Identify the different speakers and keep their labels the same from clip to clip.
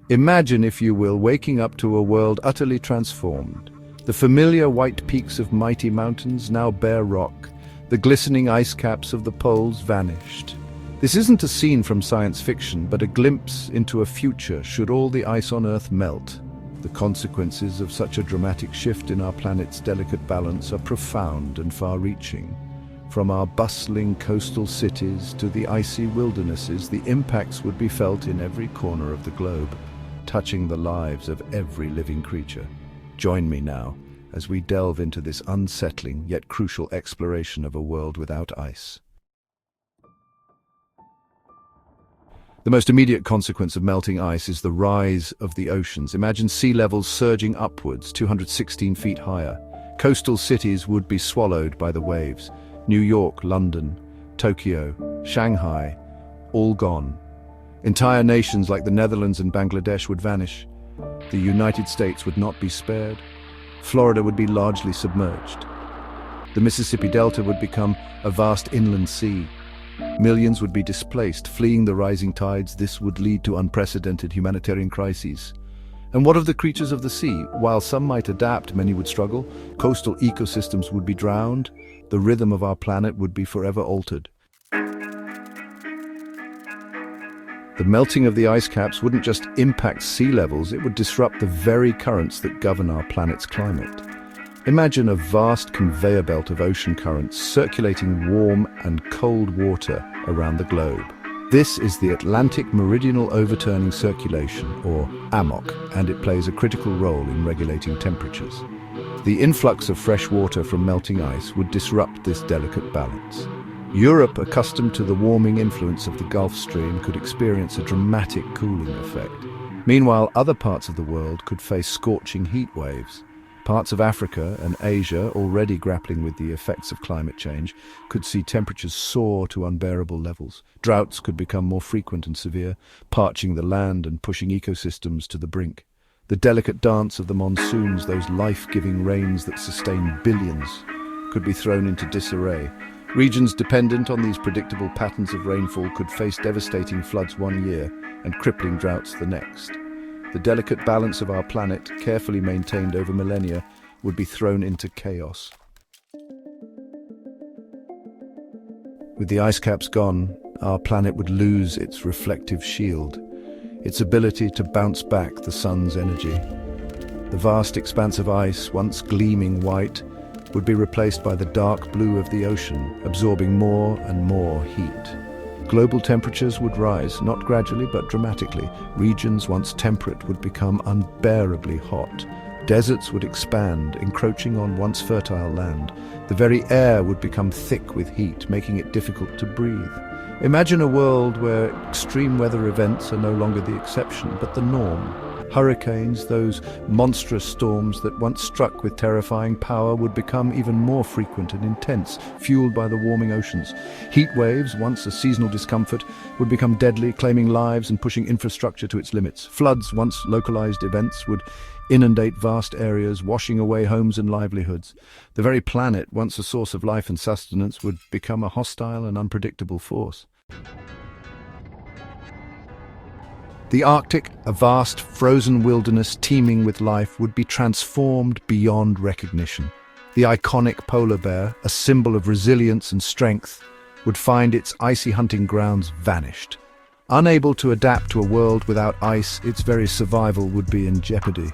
Speaker 1: Imagine, if you will, waking up to a world utterly transformed. The familiar white peaks of mighty mountains now bare rock, the glistening ice caps of the poles vanished. This isn't a scene from science fiction, but a glimpse into a future should all the ice on Earth melt. The consequences of such a dramatic shift in our planet's delicate balance are profound and far-reaching. From our bustling coastal cities to the icy wildernesses, the impacts would be felt in every corner of the globe, touching the lives of every living creature. Join me now as we delve into this unsettling yet crucial exploration of a world without ice. The most immediate consequence of melting ice is the rise of the oceans. Imagine sea levels surging upwards, 216 feet higher. Coastal cities would be swallowed by the waves. New York, London, Tokyo, Shanghai, all gone. Entire nations like the Netherlands and Bangladesh would vanish. The United States would not be spared. Florida would be largely submerged. The Mississippi Delta would become a vast inland sea. Millions would be displaced, fleeing the rising tides. This would lead to unprecedented humanitarian crises. And what of the creatures of the sea? While some might adapt, many would struggle. Coastal ecosystems would be drowned. The rhythm of our planet would be forever altered. The melting of the ice caps wouldn't just impact sea levels, it would disrupt the very currents that govern our planet's climate. Imagine a vast conveyor belt of ocean currents circulating warm and cold water around the globe. This is the Atlantic Meridional Overturning Circulation, or AMOC, and it plays a critical role in regulating temperatures. The influx of fresh water from melting ice would disrupt this delicate balance. Europe, accustomed to the warming influence of the Gulf Stream, could experience a dramatic cooling effect. Meanwhile, other parts of the world could face scorching heat waves. Parts of Africa and Asia, already grappling with the effects of climate change, could see temperatures soar to unbearable levels. Droughts could become more frequent and severe, parching the land and pushing ecosystems to the brink. The delicate dance of the monsoons, those life-giving rains that sustain billions, could be thrown into disarray. Regions dependent on these predictable patterns of rainfall could face devastating floods one year and crippling droughts the next. The delicate balance of our planet, carefully maintained over millennia, would be thrown into chaos. With the ice caps gone, our planet would lose its reflective shield, its ability to bounce back the sun's energy. The vast expanse of ice, once gleaming white, would be replaced by the dark blue of the ocean, absorbing more and more heat. Global temperatures would rise, not gradually but dramatically. Regions once temperate would become unbearably hot. Deserts would expand, encroaching on once fertile land. The very air would become thick with heat, making it difficult to breathe. Imagine a world where extreme weather events are no longer the exception, but the norm. Hurricanes, those monstrous storms that once struck with terrifying power, would become even more frequent and intense, fueled by the warming oceans. Heat waves, once a seasonal discomfort, would become deadly, claiming lives and pushing infrastructure to its limits. Floods, once localized events, would inundate vast areas, washing away homes and livelihoods. The very planet, once a source of life and sustenance, would become a hostile and unpredictable force. The Arctic, a vast, frozen wilderness teeming with life, would be transformed beyond recognition. The iconic polar bear, a symbol of resilience and strength, would find its icy hunting grounds vanished. Unable to adapt to a world without ice, its very survival would be in jeopardy.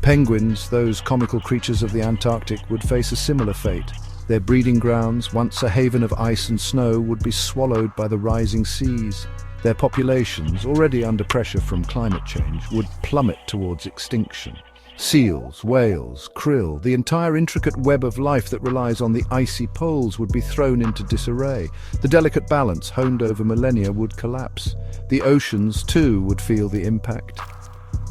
Speaker 1: Penguins, those comical creatures of the Antarctic, would face a similar fate. Their breeding grounds, once a haven of ice and snow, would be swallowed by the rising seas. Their populations, already under pressure from climate change, would plummet towards extinction. Seals, whales, krill, the entire intricate web of life that relies on the icy poles would be thrown into disarray. The delicate balance, honed over millennia, would collapse. The oceans, too, would feel the impact.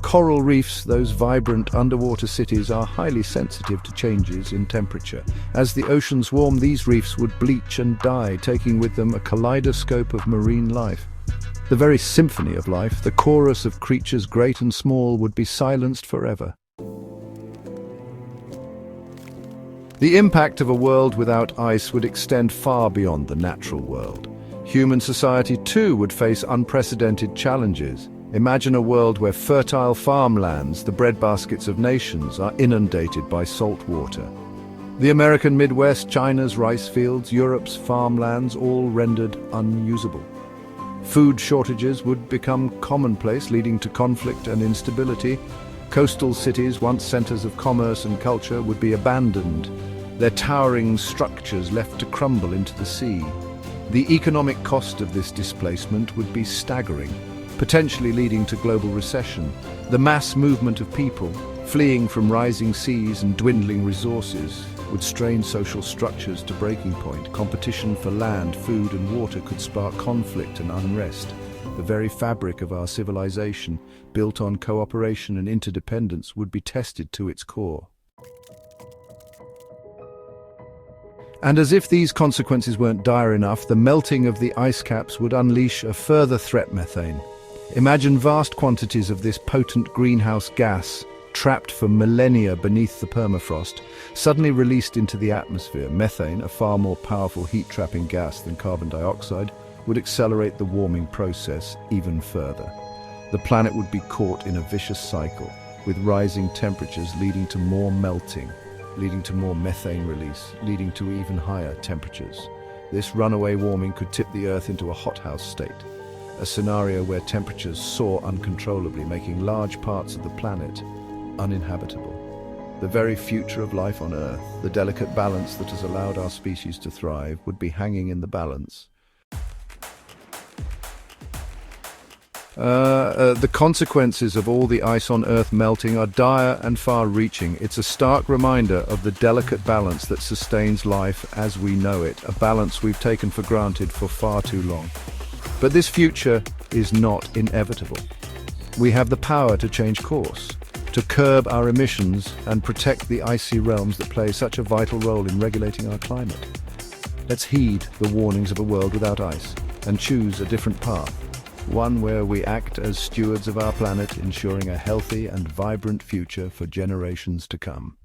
Speaker 1: Coral reefs, those vibrant underwater cities, are highly sensitive to changes in temperature. As the oceans warm, these reefs would bleach and die, taking with them a kaleidoscope of marine life. The very symphony of life, the chorus of creatures great and small, would be silenced forever. The impact of a world without ice would extend far beyond the natural world. Human society, too, would face unprecedented challenges. Imagine a world where fertile farmlands, the breadbaskets of nations, are inundated by salt water. The American Midwest, China's rice fields, Europe's farmlands, all rendered unusable. Food shortages would become commonplace, leading to conflict and instability. Coastal cities, once centers of commerce and culture, would be abandoned, their towering structures left to crumble into the sea. The economic cost of this displacement would be staggering, potentially leading to global recession. The mass movement of people, fleeing from rising seas and dwindling resources, would strain social structures to breaking point. Competition for land, food and water could spark conflict and unrest. The very fabric of our civilization, built on cooperation and interdependence, would be tested to its core. And as if these consequences weren't dire enough, the melting of the ice caps would unleash a further threat: methane. Imagine vast quantities of this potent greenhouse gas, trapped for millennia beneath the permafrost, suddenly released into the atmosphere. Methane, a far more powerful heat-trapping gas than carbon dioxide, would accelerate the warming process even further. The planet would be caught in a vicious cycle, with rising temperatures leading to more melting, leading to more methane release, leading to even higher temperatures. This runaway warming could tip the Earth into a hothouse state, a scenario where temperatures soar uncontrollably, making large parts of the planet uninhabitable. The very future of life on Earth, the delicate balance that has allowed our species to thrive, would be hanging in the balance. The consequences of all the ice on Earth melting are dire and far-reaching. It's a stark reminder of the delicate balance that sustains life as we know it, a balance we've taken for granted for far too long. But this future is not inevitable. We have the power to change course, to curb our emissions and protect the icy realms that play such a vital role in regulating our climate. Let's heed the warnings of a world without ice and choose a different path, one where we act as stewards of our planet, ensuring a healthy and vibrant future for generations to come.